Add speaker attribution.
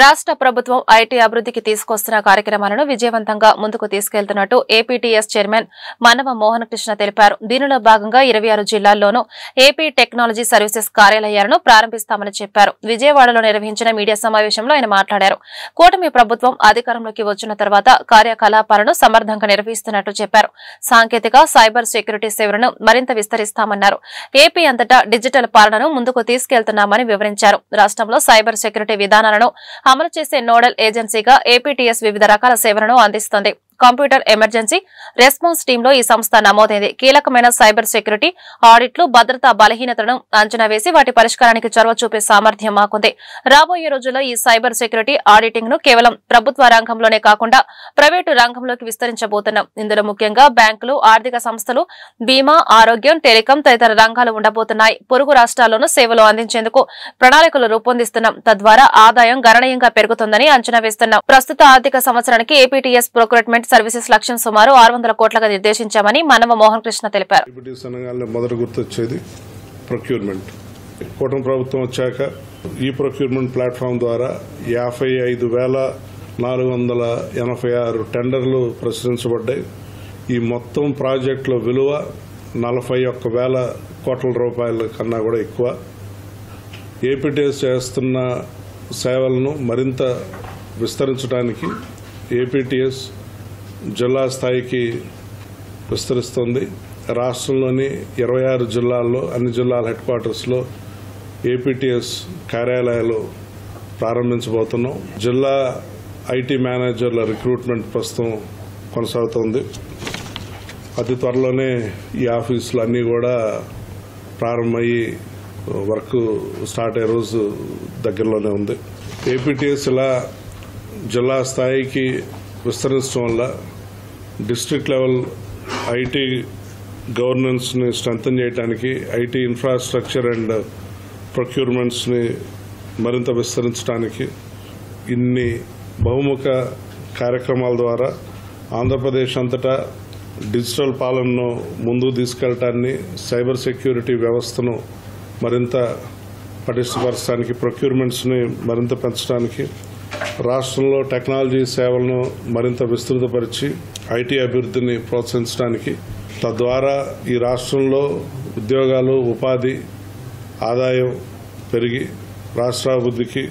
Speaker 1: రాష్ట్ర ప్రభుత్వం ఐటీ అభివృద్ధికి తీసుకొస్తున్న కార్యక్రమాలను విజయవంతంగా ముందుకు తీసుకెళ్తున్నట్టు ఏపీటీఎస్ చైర్మన్ మనవ మోహన్ కృష్ణ తెలిపారు. దీనిలో భాగంగా 26 జిల్లాల్లోనూ ఏపీ టెక్నాలజీ సర్వీసెస్ కార్యాలయాలను ప్రారంభిస్తామని చెప్పారు. విజయవాడలో నిర్వహించిన మీడియా సమావేశంలో ఆయన మాట్లాడారు. కూటమి ప్రభుత్వం అధికారంలోకి వచ్చిన తర్వాత కార్యకలాపాలను సమర్థంగా నిర్వహిస్తున్నట్టు చెప్పారు. సాంకేతిక సైబర్ సెక్యూరిటీ సేవలను మరింత విస్తరిస్తామన్నారు. ఏపీ అంతటా డిజిటల్ పాలనను ముందుకు తీసుకెళ్తున్నామని వివరించారు. రాష్ట్రంలో సైబర్ సెక్యూరిటీ విధానాలను అమలు చేసే నోడల్ ఏజెన్సీగా ఏపీటీఎస్ వివిధ రకాల సేవలను అందిస్తుంది. కంప్యూటర్ ఎమర్జెన్సీ రెస్పాన్స్ టీంలో ఈ సంస్థ నమోదైంది. కీలకమైన సైబర్ సెక్యూరిటీ ఆడిట్లు, భద్రతా బలహీనతలను అంచనా వేసి వాటి పరిష్కారానికి చొరవ చూపే సామర్థ్యం మాకుంది. రాబోయే రోజుల్లో ఈ సైబర్ సెక్యూరిటీ ఆడిటింగ్ ను కేవలం ప్రభుత్వ రంగంలోనే కాకుండా ప్రైవేటు రంగంలోకి విస్తరించబోతున్నాం. ఇందులో ముఖ్యంగా బ్యాంకులు, ఆర్థిక సంస్థలు, బీమా, ఆరోగ్యం, టెలికాం తదితర రంగాలు ఉండబోతున్నాయి. పొరుగు రాష్ట్రాల్లోనూ సేవలు అందించేందుకు ప్రణాళికలు రూపొందిస్తున్నాం. తద్వారా ఆదాయం గణనీయంగా పెరుగుతుందని అంచనా వేస్తున్నాం. ప్రస్తుత ఆర్థిక సంవత్సరానికి ఏపీటీఎస్ ప్రొక్యూర్మెంట్ సర్వీసెస్ లక్ష్యం సుమారు 600 కోట్లుగా నిర్దేశించామని మనవ మోహన్ కృష్ణ తెలిపారు.
Speaker 2: మొదటి గుర్తొచ్చేది ప్రొక్యూర్మెంట్. కూటమి ప్రభుత్వం వచ్చాక ఈ ప్రొక్యూర్మెంట్ ప్లాట్ఫామ్ ద్వారా 55,486 టెండర్లు ప్రచురించబడ్డాయి. ఈ మొత్తం ప్రాజెక్టుల విలువ 41,000 కోట్ల రూపాయల కన్నా కూడా ఎక్కువ. ఏపీటీఎస్ చేస్తున్న సేవలను మరింత విస్తరించడానికి ఏపీటీఎస్ జిల్లా స్థాయికి విస్తరిస్తుంది. రాష్ట్రంలోని 26 జిల్లాల్లో అన్ని జిల్లాల హెడ్ క్వార్టర్స్లో ఏపీటీఎస్ కార్యాలయాలు ప్రారంభించబోతున్నాం. జిల్లా ఐటీ మేనేజర్ల రిక్రూట్మెంట్ ప్రస్తుతం కొనసాగుతోంది. అతి త్వరలోనే ఈ ఆఫీసులు అన్నీ కూడా ప్రారంభమయ్యి వర్క్ స్టార్ట్ అయ్యే రోజు దగ్గరలోనే ఉంది. ఏపీటీఎస్ ఇలా జిల్లా స్థాయికి విస్తరించడం వల్ల డిస్ట్రిక్ట్ లెవెల్ ఐటీ గవర్నెన్స్ని స్ట్రెంథన్ చేయడానికి, ఐటీ ఇన్ఫ్రాస్ట్రక్చర్ అండ్ ప్రొక్యూర్మెంట్స్ని మరింత విస్తరించడానికి ఇన్ని బహుముఖ కార్యక్రమాల ద్వారా ఆంధ్రప్రదేశ్ అంతటా డిజిటల్ పాలనను ముందుకు తీసుకెళ్లటాన్ని, సైబర్ సెక్యూరిటీ వ్యవస్థను మరింత పటిష్టపరచడానికి, ప్రొక్యూర్మెంట్స్ని మరింత పెంచడానికి, రాష్ట్రంలో టెక్నాలజీ సేవలను మరింత విస్తృతపరిచి ఐటీ అభివృద్ధిని ప్రోత్సహించడానికి, తద్వారా ఈ రాష్ట్రంలో ఉద్యోగాలు, ఉపాధి, ఆదాయం పెరిగి రాష్ట్రాభివృద్ధికి